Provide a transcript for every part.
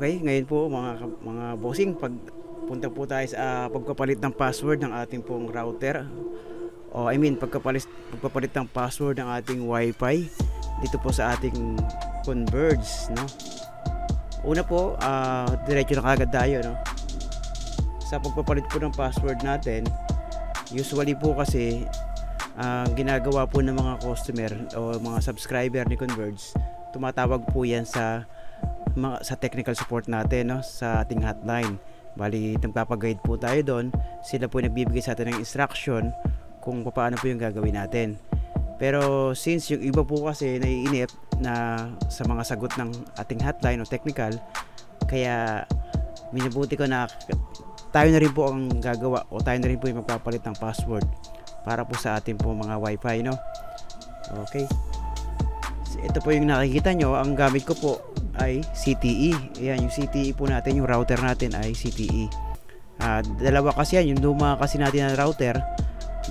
Okay, ngayon po mga bossing, punta po tayo sa pagpapalit ng password ng ating pong router. O pagpapalit ng password ng ating wifi dito po sa ating Converge, no? Una po, diretso na kagad tayo, no? Sa pagpapalit po ng password natin, usually po kasi ginagawa po ng mga customer o mga subscriber ni Converge, tumatawag po yan sa technical support natin, no? Sa ating hotline. Bali, nagpapaguide po tayo doon. Sila po nagbibigay sa atin ng instruction kung paano po yung gagawin natin. Pero since yung iba po kasi naiinip na sa mga sagot ng ating hotline o technical, kaya minabuti ko na tayo na rin po ang gagawa o tayo na rin po yung magpapalit ng password para po sa ating po mga wifi, no? Okay, ito po yung nakikita nyo. Ang gamit ko po ay CTE. Ayan, yung CTE po natin, yung router natin ay CTE. Dalawa kasi yan, yung luma kasi natin na router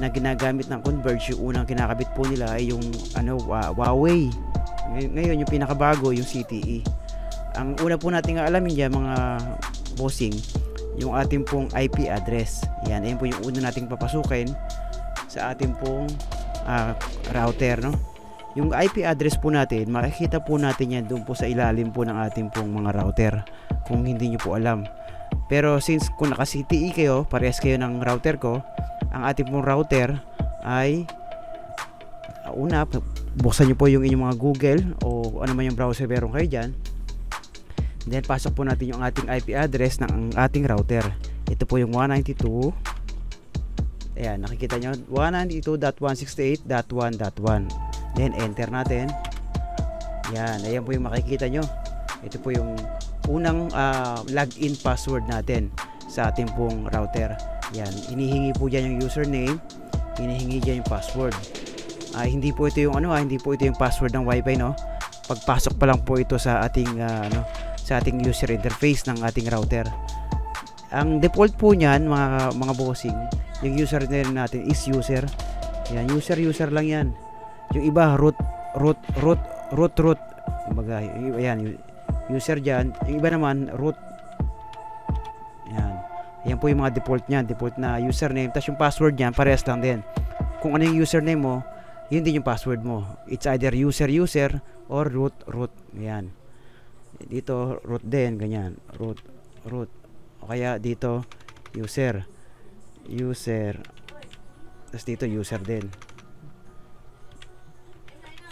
na ginagamit ng Converge, yung unang kinakabit po nila ay yung Huawei. Ngayon yung pinakabago, yung CTE. Ang una po natin alamin dyan, mga bossing, yung ating pong IP address. Yan po yung una nating papasukin sa ating pong router, no? Yung IP address po natin, makikita po natin yan doon po sa ilalim po ng ating pong mga router, kung hindi nyo po alam. Pero since kung naka CTE kayo, parehas kayo ng router ko, ang ating pong router ay una, buksan nyo po yung inyong mga Google o ano man yung browser meron kayo dyan. Then pasok po natin yung ating IP address ng ating router. Ito po yung 192. Ayan, nakikita nyo, 192.168.1.1. Then enter natin. Yan, ayan po yung makikita nyo. Ito po yung unang login password natin sa ating pong router. Yan, hinihingi po dyan yung username, hinihingi dyan yung password. Hindi po ito yung hindi po ito yung password ng wifi, no? Pagpasok pa lang po ito sa ating sa ating user interface ng ating router. Ang default po niyan, mga bossing, yung username natin is user. Yan, user lang yan. Yung iba root. Kumbaga, ayan, user dyan. Yung iba naman root. Yan. Yan po yung mga default niyan, default na username. Tapos yung password niyan, parehas lang din. Kung ano yung username mo, yun din yung password mo. It's either user or root. Yan. Dito root din, ganyan. Root. O kaya dito user. Tapos dito user din.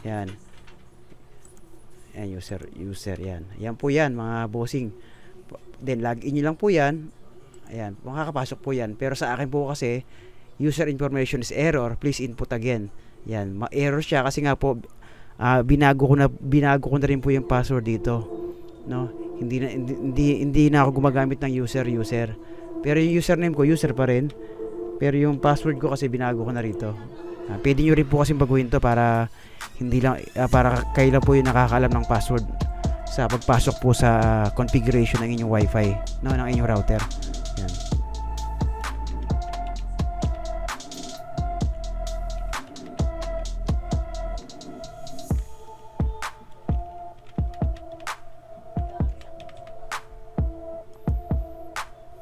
Yan. Yan, user yan. Yan po yan, mga bossing. Then login nyo lang po yan. Ayan, makakapasok po yan. Pero sa akin po kasi, user information is error, please input again. Yan, ma-error siya kasi nga po binago ko na rin po yung password dito. No? Hindi na ako gumagamit ng user. Pero yung username ko, user pa rin. Pero yung password ko kasi binago ko na rito. Pwede nyo rin po kasi baguhin to para hindi lang para kayo lang po yung nakakaalam ng password sa pagpasok po sa configuration ng inyong wifi, no, ng inyong router. Yan.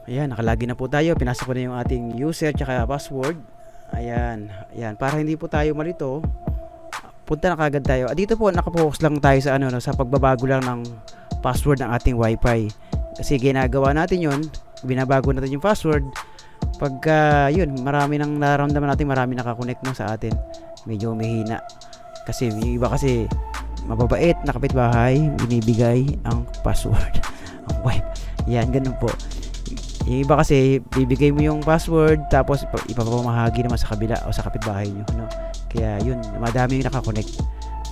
Ayan, nakalagin na po tayo. Pinasok ko na yung ating user tsaka password. Ayan, para hindi po tayo malito, punta na kagad tayo. Dito po nakapokus lang tayo sa sa pagbabago lang ng password ng ating wifi. Kasi ginagawa natin 'yon, binabago natin yung password. Pagka yun, marami nang nararamdaman natin, marami nakakonect no sa atin. Medyo mahina. Kasi yung iba kasi mababait na kapitbahay, binibigay ang password ang wifi. Yan, ganun po. Yung iba kasi bibigay mo yung password tapos ipapamahagi naman sa kabila o sa kapitbahay nyo, no? Kaya yun, madami yung nakakonect.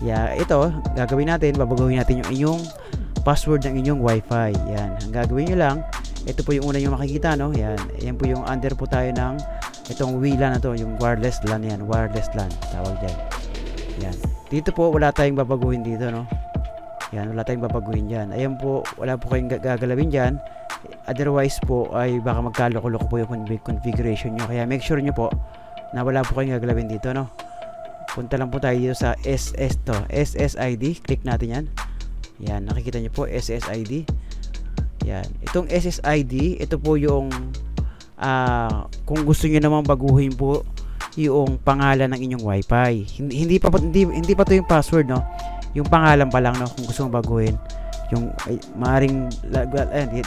Kaya ito, gagawin natin, babaguhin natin yung inyong password ng inyong wifi. Yan, ang gagawin nyo lang, ito po yung una yung makikita, no? Yan po yung under po tayo ng itong WLAN na to, yung wireless LAN yan, wireless LAN tawag dyan. Yan, dito po wala tayong babaguhin dito, no? Yan, wala tayong babaguhin dyan. Ayan po, wala po kayong gagalawin dyan. Otherwise po ay baka magkaloko-loko po yung configuration nyo. Kaya make sure nyo po na wala po kayong gagalawin dito, no? Punta lang po tayo dito sa SSID. Click natin yan. Yan, nakikita nyo po SSID. Yan. Itong SSID, ito po yung kung gusto niyo namang baguhin po yung pangalan ng inyong Wi-Fi. Hindi pa to yung password, no. Yung pangalan pa lang, no, kung gusto mong baguhin. Yung maaring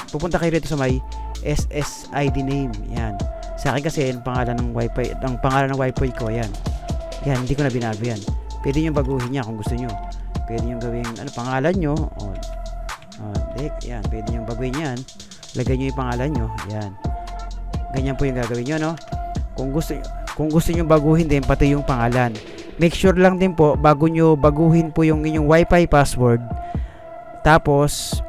pupunta kayo rito sa may SSID name. Yan. Sa akin kasi yung pangalan ng Wi-Fi, ang pangalan ng Wi-Fi ko, yan. Yan, hindi ko na binago yan. Pwede niyo baguhin niya kung gusto niyo. Pwede niyo gawing pangalan niyo. Yan, pwede niyo baguhin yan. Lagay niyo yung pangalan niyo. Yan. Ganyan po yung gagawin niyo, no? Kung gusto niyo baguhin din pati yung pangalan. Make sure lang din po bago niyo baguhin po yung inyong Wi-Fi password. Tapos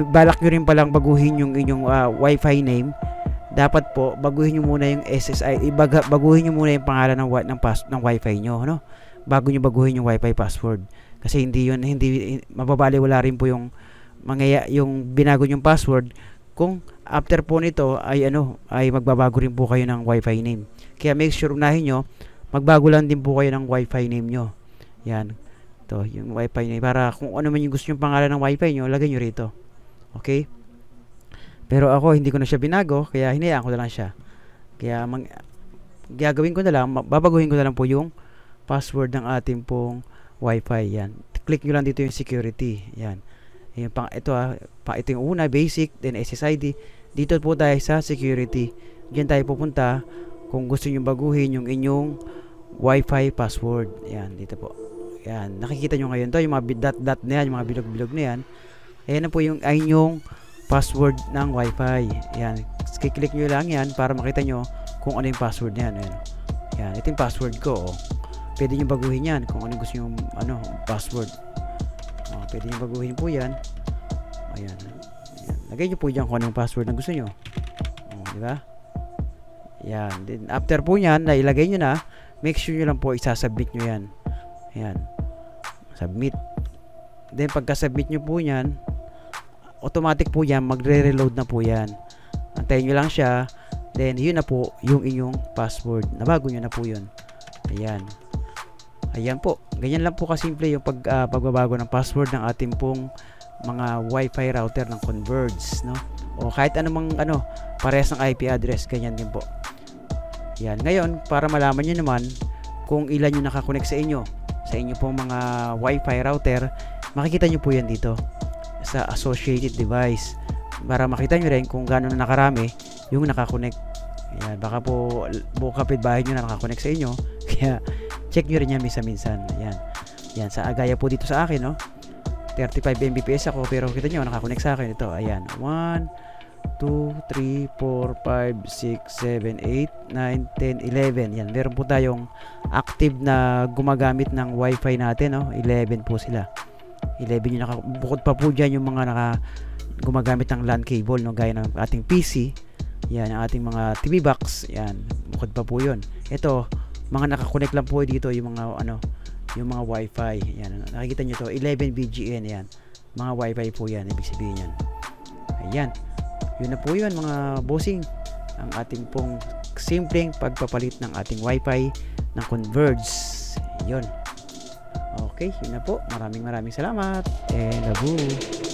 balak nyo rin palang baguhin yung inyong Wi-Fi name. Dapat po baguhin nyo muna yung SSI, baguhin nyo muna yung pangalan ng Wi-Fi nyo, no? Bago nyo baguhin yung Wi-Fi password. Kasi hindi mababaliwala rin po yung yung binago nyong password kung after po nito ay magbabago rin po kayo ng Wi-Fi name. Kaya make sure unahin nyo, magbago lang din po kayo ng Wi-Fi name nyo. Yan. Ito, yung Wi-Fi name. Para kung ano man yung gusto yung pangalan ng Wi-Fi nyo, lagay nyo rito. Okay? Pero ako, hindi ko na siya binago, kaya hinayaan ko na lang siya. Kaya, gagawin ko na lang, babaguhin ko na lang po yung password ng ating pong Wi-Fi. Yan. Click nyo lang dito yung security. Yan. Ito yung una, basic, then SSID. Dito po tayo sa security. Diyan tayo pupunta kung gusto nyo baguhin yung inyong Wi-Fi password. Yan, dito po. Yan, nakikita nyo ngayon to, yung mga dot na yan, yung mga bilog-bilog na yan. Ayan na po yung inyong password ng Wi-Fi. Yan, kiklik nyo lang yan para makita nyo kung ano yung password niyan. Ayan. Yan, ito yung password ko. Pwede nyo baguhin yan kung ano gusto yung password. Pwede nyo baguhin po yan. Ayan. Ayan. Lagay nyo po dyan kung anong password na gusto nyo. Diba? Yan. Then, after po yan, na ilagay nyo na, make sure nyo lang po isasubmit nyo yan. Ayan. Submit. Then, pagka-submit nyo po yan, automatic po yan, magre-reload na po yan. Antayin nyo lang siya. Then, yun na po yung inyong password. Nabago nyo na po yun. Ayan. Ayan po. Ganyan lang po kasimple yung pagbabago ng password ng ating pong mga Wi-Fi router ng Converge, no? O kahit anumang parehas ng IP address, ganyan din po. Yan. Ngayon, para malaman nyo naman kung ilan yung nakakonect sa inyo pong mga Wi-Fi router, makikita nyo po yan dito sa associated device. Para makita nyo rin kung gaano na nakarami yung nakakonect. Yan. Baka po kapitbahay nyo na nakakonect sa inyo. Kaya check nyo rin yan minsan-minsan. Yan. Yan. Gaya po dito sa akin, no? 35 Mbps ako, pero kita nyo, nakakonect sa akin ito. Ayan. 1, 2, 3, 4, 5, 6, 7, 8, 9, 10, 11. Yan. Meron po tayong active na gumagamit ng Wi-Fi natin, no? 11 po sila. 11 yung bukod pa po dyan yung mga gumagamit ng LAN cable, no? Gaya ng ating PC. Yan. Ang ating mga TV box. Yan. Bukod pa po yun. Ito, mga nakakonect lang po dito yung mga yung mga Wi-Fi. Yan, nakikita nyo to, 11 BGN. Yan, mga Wi-Fi po yan, ibig sabihin yan. Ayan, yun na po yun mga bossing, ang ating pong simpleng pagpapalit ng ating Wi-Fi ng Converge. Yun. Okay, yun na po. Maraming salamat and love you.